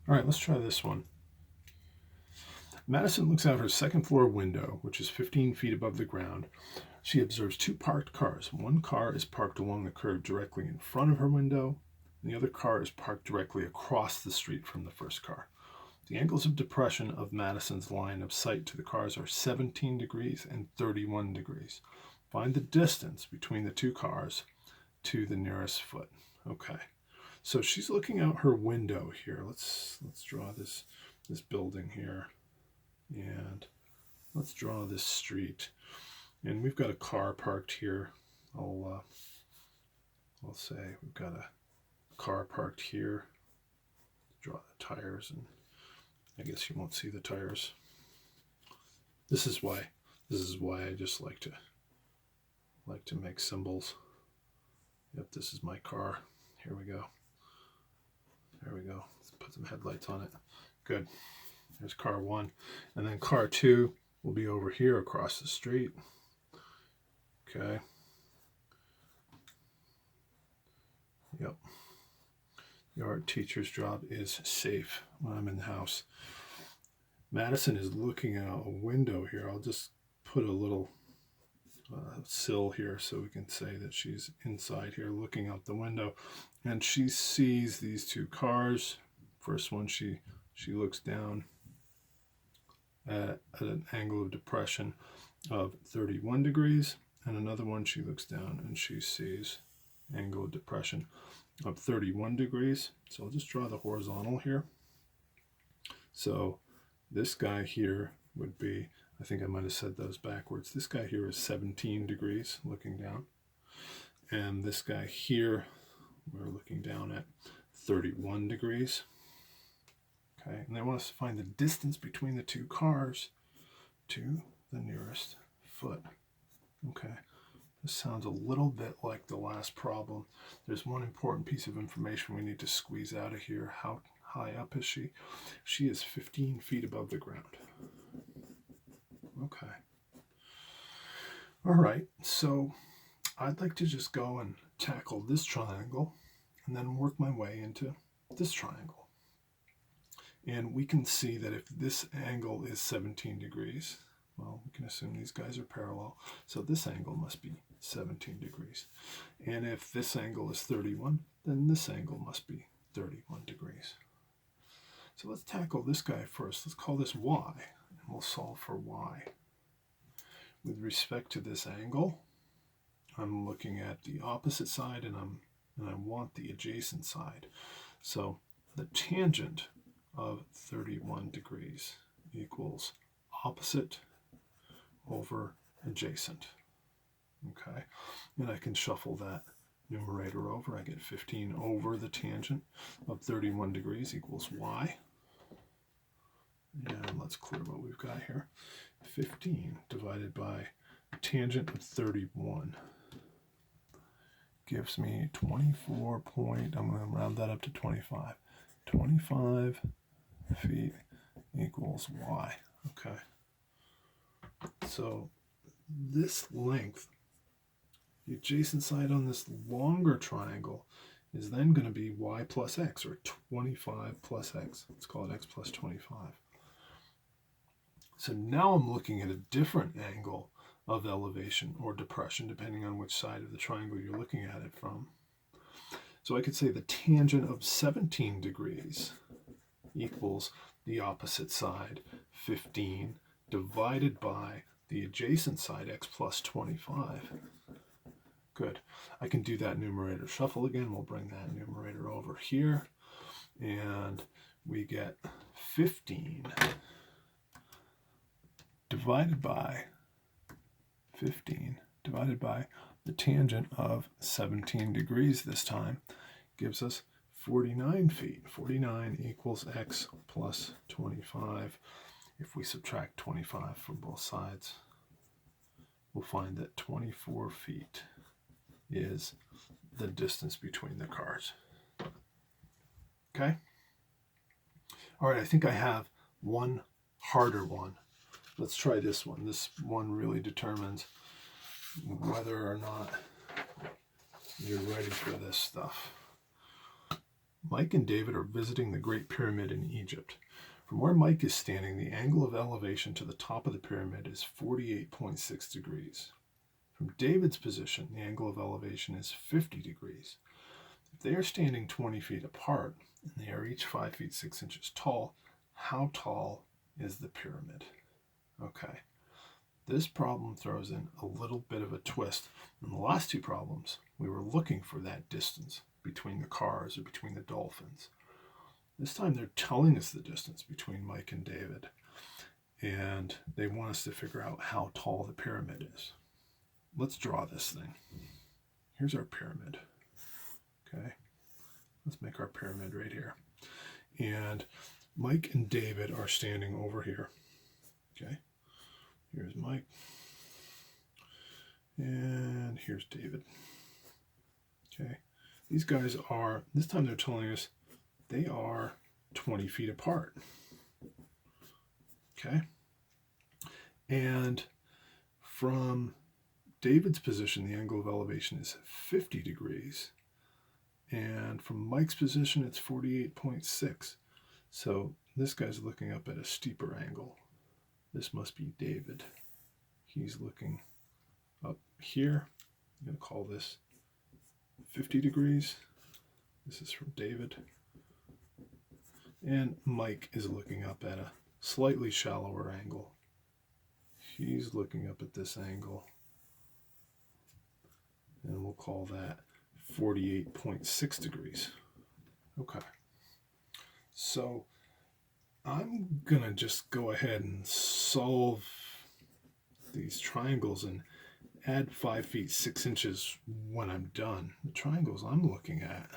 All right, let's try this one. Madison looks out her second floor window, which is 15 feet above the ground. She observes two parked cars. One car is parked along the curb directly in front of her window, and the other car is parked directly across the street from the first car. The angles of depression of Madison's line of sight to the cars are 17 degrees and 31 degrees. Find the distance between the two cars to the nearest foot. Okay, so she's looking out her window here. Let's draw this building here, and let's draw this street. And we've got a car parked here. I'll say we've got a car parked here. Draw the tires, and I guess you won't see the tires. This is why I just like to make symbols. Yep, this is my car. Here we go. There we go. Let's put some headlights on it. Good. There's car 1. And then car 2 will be over here across the street. Okay. Yep. The art teacher's job is safe when I'm in the house. Madison is looking out a window here. I'll just put a little sill here so we can say that she's inside here looking out the window, and she sees these two cars. First one, she looks down at an angle of depression of 31 degrees, and another one she looks down and she sees angle of depression of 31 degrees. So I'll just draw the horizontal here. So this guy here would be, I think I might have said those backwards. This guy here is 17 degrees looking down. And this guy here, we're looking down at 31 degrees. Okay, and they want us to find the distance between the two cars to the nearest foot. Okay, this sounds a little bit like the last problem. There's one important piece of information we need to squeeze out of here. How high up is she? She is 15 feet above the ground. Okay. All right, so I'd like to just go and tackle this triangle and then work my way into this triangle. And we can see that if this angle is 17 degrees, well, we can assume these guys are parallel, so this angle must be 17 degrees. And if this angle is 31, then this angle must be 31 degrees. So let's tackle this guy first. Let's call this y, and we'll solve for y. With respect to this angle, I'm looking at the opposite side, and I want the adjacent side. So the tangent of 31 degrees equals opposite over adjacent. Okay, and I can shuffle that numerator over. I get 15 over the tangent of 31 degrees equals y. And let's clear what we've got here. 15 divided by tangent of 31 gives me 24 point, I'm going to round that up to 25. 25 feet equals y. Okay. So this length, the adjacent side on this longer triangle, is then going to be y plus x, or 25 plus x. Let's call it x plus 25. So now I'm looking at a different angle of elevation or depression, depending on which side of the triangle you're looking at it from. So I could say the tangent of 17 degrees equals the opposite side, 15, divided by the adjacent side, x plus 25. Good. I can do that numerator shuffle again. We'll bring that numerator over here, and we get 15 divided by 15 divided by the tangent of 17 degrees this time gives us 49 feet. 49 equals x plus 25. If we subtract 25 from both sides, we'll find that 24 feet is the distance between the cars. Okay? All right, I think I have one harder one. Let's try this one. This one really determines whether or not you're ready for this stuff. Mike and David are visiting the Great Pyramid in Egypt. From where Mike is standing, the angle of elevation to the top of the pyramid is 48.6 degrees. From David's position, the angle of elevation is 50 degrees. If they are standing 20 feet apart, and they are each 5 feet 6 inches tall, how tall is the pyramid? Okay. This problem throws in a little bit of a twist. In the last two problems, we were looking for that distance between the cars or between the dolphins. This time they're telling us the distance between Mike and David, and they want us to figure out how tall the pyramid is. Let's draw this thing. Here's our pyramid. Okay, let's make our pyramid right here. And Mike and David are standing over here. Okay. Here's Mike. And here's David. Okay. These guys are, this time they're telling us they are 20 feet apart. Okay. And from David's position, the angle of elevation is 50 degrees. And from Mike's position, it's 48.6. So this guy's looking up at a steeper angle. This must be David. He's looking up here. I'm going to call this 50 degrees. This is from David. And Mike is looking up at a slightly shallower angle. He's looking up at this angle. And we'll call that 48.6 degrees. Okay. So I'm going to just go ahead and solve these triangles and add 5 feet 6 inches when I'm done. The triangles I'm looking at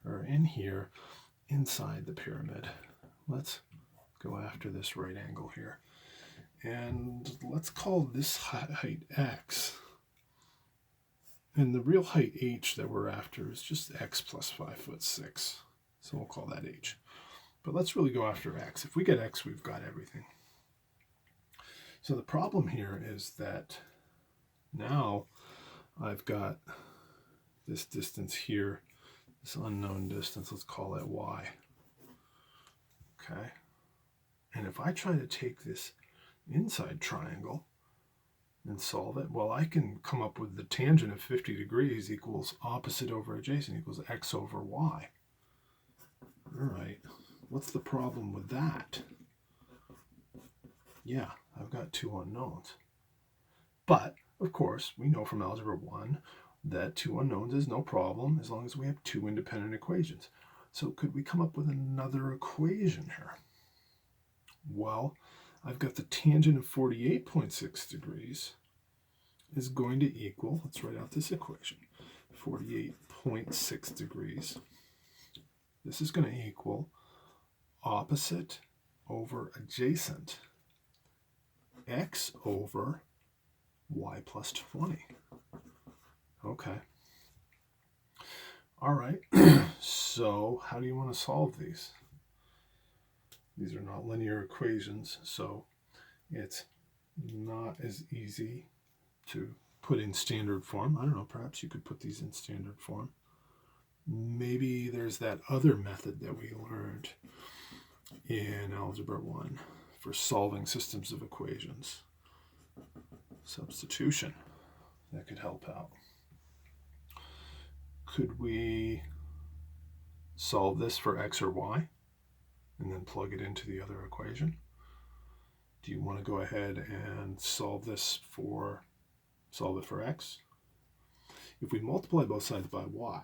are in here inside the pyramid. Let's go after this right angle here. And let's call this height X. And the real height H that we're after is just X plus 5'6". So we'll call that H. But let's really go after X. If we get X, we've got everything. So the problem here is that now I've got this distance here, this unknown distance, let's call it Y. Okay. And if I try to take this inside triangle and solve it, well, I can come up with the tangent of 50 degrees equals opposite over adjacent equals X over Y. All right. What's the problem with that? Yeah, I've got two unknowns. But, of course, we know from Algebra 1 that two unknowns is no problem as long as we have two independent equations. So could we come up with another equation here? Well, I've got the tangent of 48.6 degrees is going to equal, let's write out this equation, 48.6 degrees. This is going to equal opposite over adjacent, X over Y plus 20. Okay. All right. So how do you want to solve these? These are not linear equations, so it's not as easy to put in standard form. I don't know, perhaps you could put these in standard form. Maybe there's that other method that we learned in Algebra 1 for solving systems of equations. Substitution. That could help out. Could we solve this for X or Y and then plug it into the other equation? Do you want to go ahead and solve it for X? If we multiply both sides by Y,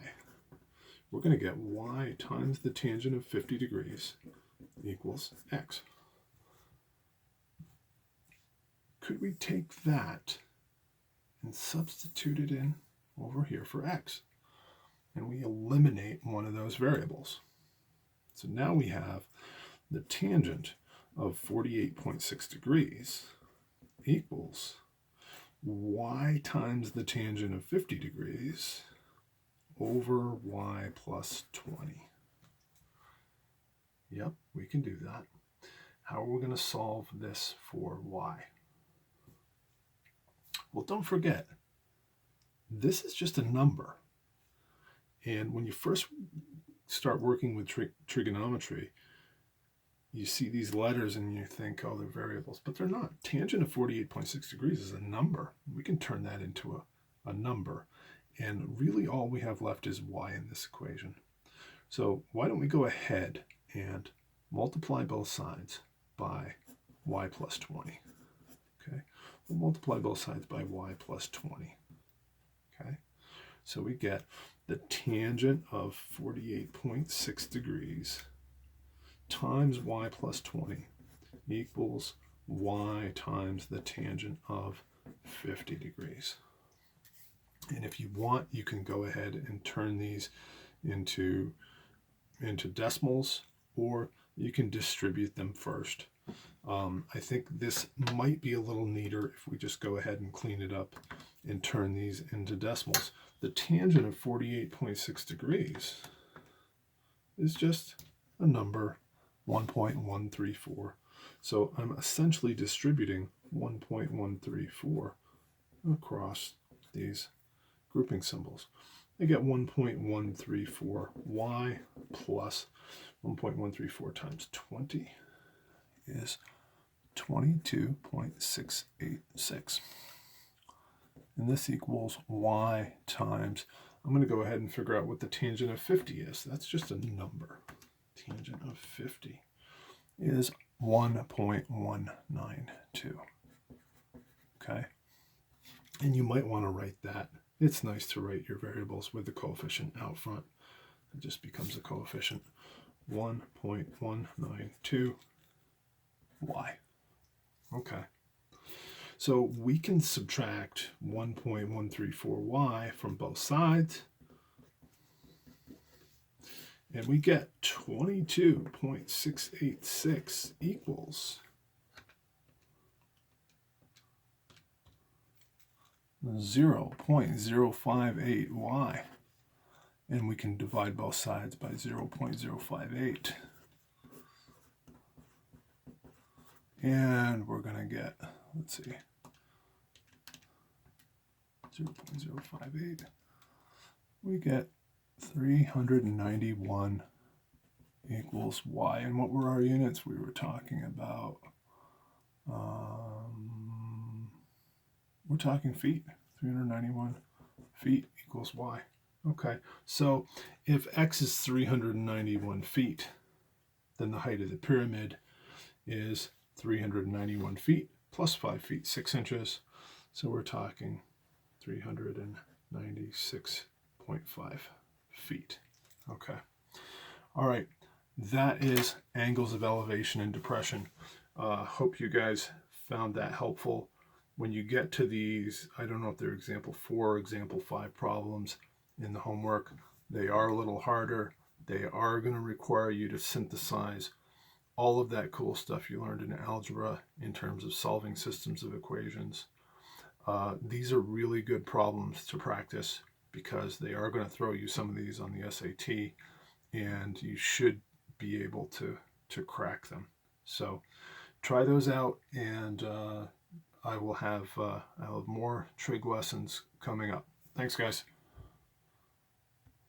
we're going to get Y times the tangent of 50 degrees equals X. Could we take that and substitute it in over here for X? And we eliminate one of those variables. So now we have the tangent of 48.6 degrees equals Y times the tangent of 50 degrees over Y plus 20. Yep, we can do that. How are we going to solve this for Y? Well, don't forget, this is just a number. And when you first start working with trigonometry, you see these letters and you think, oh, they're variables, but they're not. Tangent of 48.6 degrees is a number. We can turn that into a number. And really all we have left is y in this equation. So why don't we go ahead and multiply both sides by y plus 20. Okay, we'll multiply both sides by y plus 20. Okay, so we get the tangent of 48.6 degrees times y plus 20 equals y times the tangent of 50 degrees. And if you want, you can go ahead and turn these into decimals, or you can distribute them first. I think this might be a little neater if we just go ahead and clean it up and turn these into decimals. The tangent of 48.6 degrees is just a number, 1.134. So I'm essentially distributing 1.134 across these grouping symbols. I get 1.134y plus 1.134 times 20 is 22.686. And this equals y times, I'm going to go ahead and figure out what the tangent of 50 is. That's just a number. Tangent of 50 is 1.192. Okay? And you might want to write that. It's nice to write your variables with the coefficient out front. It just becomes a coefficient. 1.192 y. Okay. So we can subtract 1.134y from both sides, and we get 22.686 equals 0.058y. And we can divide both sides by 0.058. And we're going to get, let's see, 0.058. We get 391 equals y. And what were our units? We were talking about, we're talking feet. 391 feet equals y. Okay, so if x is 391 feet, then the height of the pyramid is 391 feet plus 5 feet 6 inches. So we're talking 396.5 feet. Okay. All right. That is angles of elevation and depression. Hope you guys found that helpful. When you get to these, I don't know if they're example 4 or example 5 problems in the homework, they are a little harder. They are going to require you to synthesize all of that cool stuff you learned in algebra in terms of solving systems of equations. These are really good problems to practice because they are going to throw you some of these on the SAT, and you should be able to crack them. So try those out, and I'll have more trig lessons coming up. Thanks, guys.